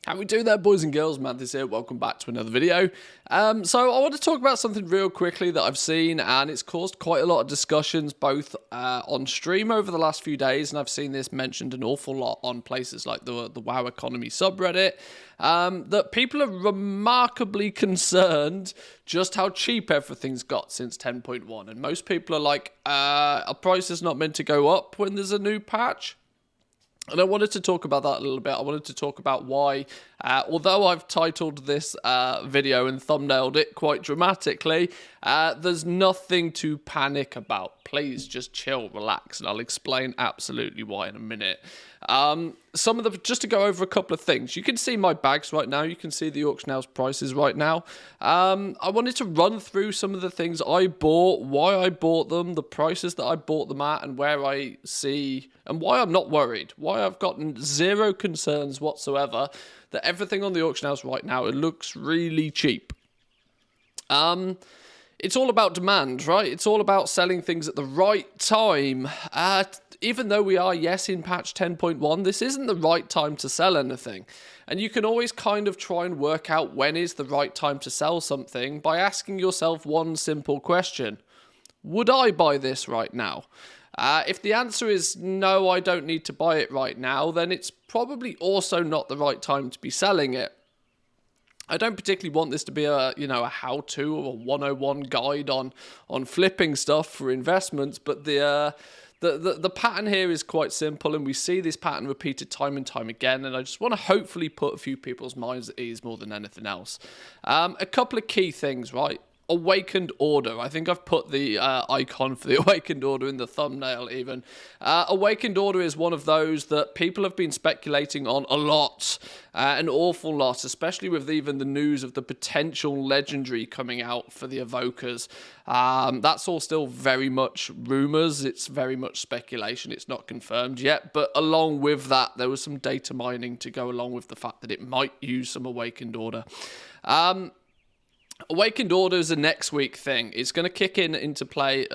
How we do there, boys and girls? Manthis here. Welcome back to another video. So I want to talk about something real quickly that I've seen, and it's caused quite a lot of discussions both on stream over the last few days, and I've seen this mentioned an awful lot on places like the WoW Economy subreddit, that people are remarkably concerned just how cheap everything's got since 10.1, and most people are like, a price is not meant to go up when there's a new patch. And I wanted to talk about that a little bit. I wanted to talk about why, although I've titled this video and thumbnailed it quite dramatically, there's nothing to panic about. Please just chill, relax, and I'll explain absolutely why in a minute. Just to go over a couple of things. You can see my bags right now. You can see the Auction House prices right now. I wanted to run through some of the things I bought, why I bought them, the prices that I bought them at, and where I see, and why I'm not worried, why I've gotten zero concerns whatsoever that everything on the Auction House right now, it looks really cheap. It's all about demand, right? It's all about selling things at the right time. Even though we are, yes, in patch 10.1, this isn't the right time to sell anything. And you can always kind of try and work out when is the right time to sell something by asking yourself one simple question. Would I buy this right now? If the answer is no, I don't need to buy it right now, then it's probably also not the right time to be selling it. I don't particularly want this to be a how-to or a 101 guide on flipping stuff for investments, but the pattern here is quite simple, and we see this pattern repeated time and time again, and I just want to hopefully put a few people's minds at ease more than anything else. A couple of key things, right? Awakened Order. I think I've put the icon for the Awakened Order in the thumbnail even. Awakened Order is one of those that people have been speculating on a lot, an awful lot, especially with even the news of the potential legendary coming out for the Evokers. That's all still very much rumours. It's very much speculation. It's not confirmed yet, but along with that, there was some data mining to go along with the fact that it might use some Awakened Order. Awakened Order is a next week thing. It's going to kick into play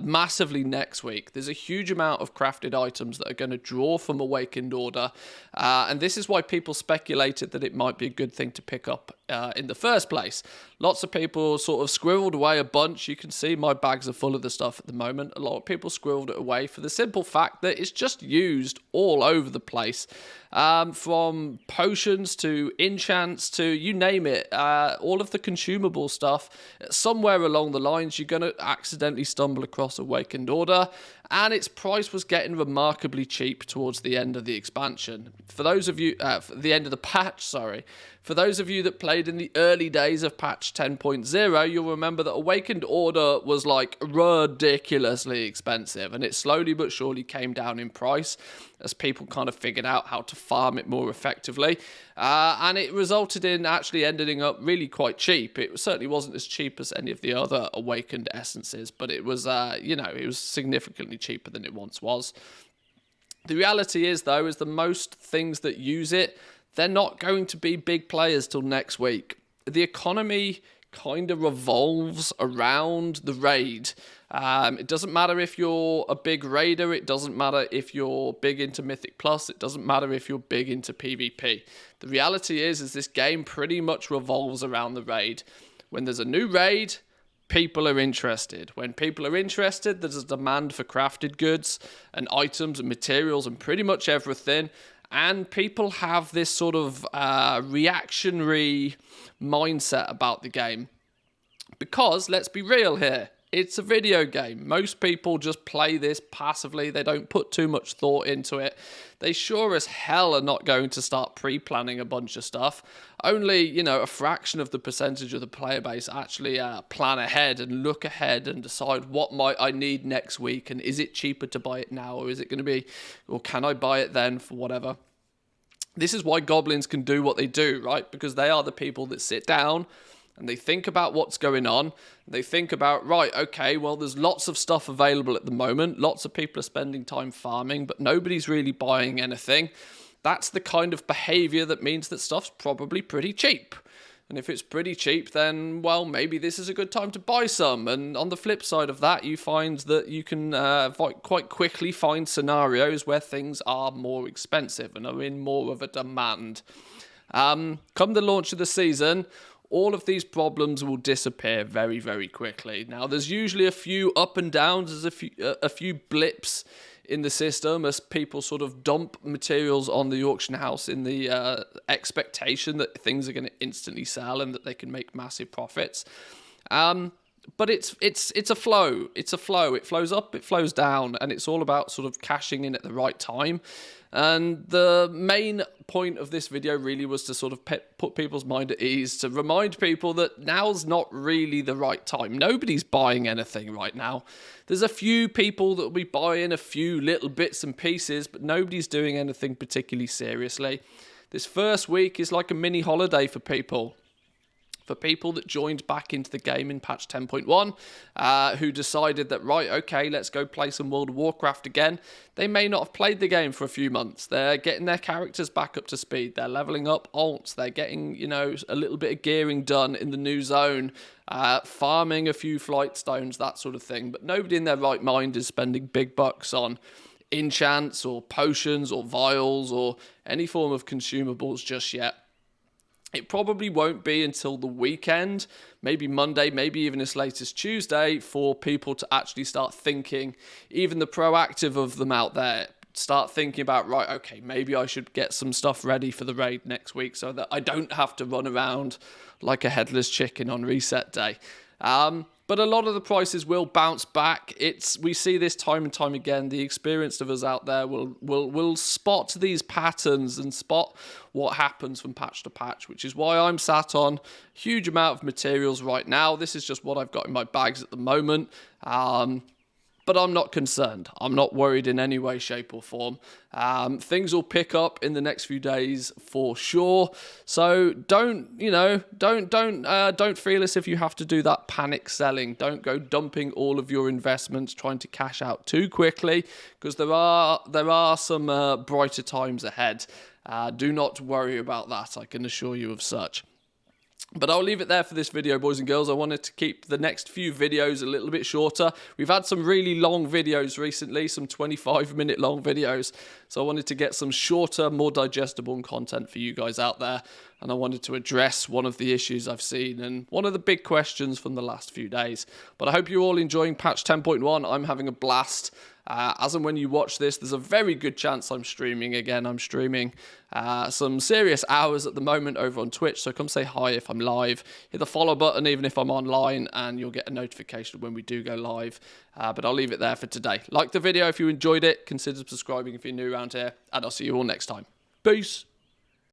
massively next week. There's a huge amount of crafted items that are going to draw from Awakened Order, and this is why people speculated that it might be a good thing to pick up in the first place. Lots of people sort of squirreled away a bunch. You can see my bags are full of the stuff at the moment. A lot of people squirreled it away for the simple fact that it's just used all over the place. From potions to enchants to you name it, all of the consumable stuff, somewhere along the lines you're going to accidentally stumble across Awakened Order, and its price was getting remarkably cheap towards the end of the expansion. For those of you, the end of the patch, sorry. For those of you that played in the early days of patch 10.0, you'll remember that Awakened Order was like ridiculously expensive, and it slowly but surely came down in price as people kind of figured out how to farm it more effectively, and it resulted in actually ending up really quite cheap. It certainly wasn't as cheap as any of the other Awakened essences, but it was, it was significantly cheaper than it once was. The reality is, though, is that most things that use it, they're not going to be big players till next week. The economy kind of revolves around the raid. It doesn't matter if you're a big raider, it doesn't matter if you're big into Mythic Plus, it doesn't matter if you're big into PvP. The reality is this game pretty much revolves around the raid. When there's a new raid, people are interested. When people are interested, there's a demand for crafted goods and items and materials and pretty much everything. And people have this sort of reactionary mindset about the game. Because, let's be real here, it's a video game. Most people just play this passively. They don't put too much thought into it. They sure as hell are not going to start pre-planning a bunch of stuff. Only, a fraction of the percentage of the player base actually plan ahead and look ahead and decide what might I need next week, and is it cheaper to buy it now, or is it going to be, or can I buy it then for whatever. This is why goblins can do what they do, right? Because they are the people that sit down and they think about what's going on. They think about, right, okay, well, there's lots of stuff available at the moment. Lots of people are spending time farming, but nobody's really buying anything. That's the kind of behavior that means that stuff's probably pretty cheap. And if it's pretty cheap, then, well, maybe this is a good time to buy some. And on the flip side of that, you find that you can quite quickly find scenarios where things are more expensive and are in more of a demand. Come the launch of the season, all of these problems will disappear very, very quickly. Now, there's usually a few up and downs, there's a few blips in the system as people sort of dump materials on the auction house in the expectation that things are going to instantly sell and that they can make massive profits. But it's a flow. It's a flow. It flows up, it flows down, and it's all about sort of cashing in at the right time. And the main point of this video really was to sort of put people's mind at ease, to remind people that now's not really the right time. Nobody's buying anything right now. There's a few people that will be buying a few little bits and pieces, but nobody's doing anything particularly seriously. This first week is like a mini holiday for people. For people that joined back into the game in patch 10.1, who decided that, right, okay, let's go play some World of Warcraft again. They may not have played the game for a few months. They're getting their characters back up to speed. They're leveling up alts. They're getting, a little bit of gearing done in the new zone, farming a few flight stones, that sort of thing. But nobody in their right mind is spending big bucks on enchants or potions or vials or any form of consumables just yet. It probably won't be until the weekend, maybe Monday, maybe even as late as Tuesday, for people to actually start thinking, even the proactive of them out there, start thinking about, right, okay, maybe I should get some stuff ready for the raid next week so that I don't have to run around like a headless chicken on reset day. But a lot of the prices will bounce back. We see this time and time again. The experienced of us out there will spot these patterns and spot what happens from patch to patch, which is why I'm sat on a huge amount of materials right now. This is just what I've got in my bags at the moment. But I'm not concerned. I'm not worried in any way, shape, or form. Things will pick up in the next few days for sure. So don't feel as if you have to do that panic selling. Don't go dumping all of your investments trying to cash out too quickly, because there are some brighter times ahead. Do not worry about that. I can assure you of such. But I'll leave it there for this video, boys and girls. I wanted to keep the next few videos a little bit shorter. We've had some really long videos recently, some 25-minute long videos. So I wanted to get some shorter, more digestible content for you guys out there. And I wanted to address one of the issues I've seen and one of the big questions from the last few days. But I hope you're all enjoying patch 10.1. I'm having a blast. As and when you watch this, there's a very good chance I'm streaming again. I'm streaming some serious hours at the moment over on Twitch, so come say hi if I'm live. Hit the follow button even if I'm online, and you'll get a notification when we do go live. But I'll leave it there for today. Like the video if you enjoyed it. Consider subscribing if you're new around here, and I'll see you all next time. Peace.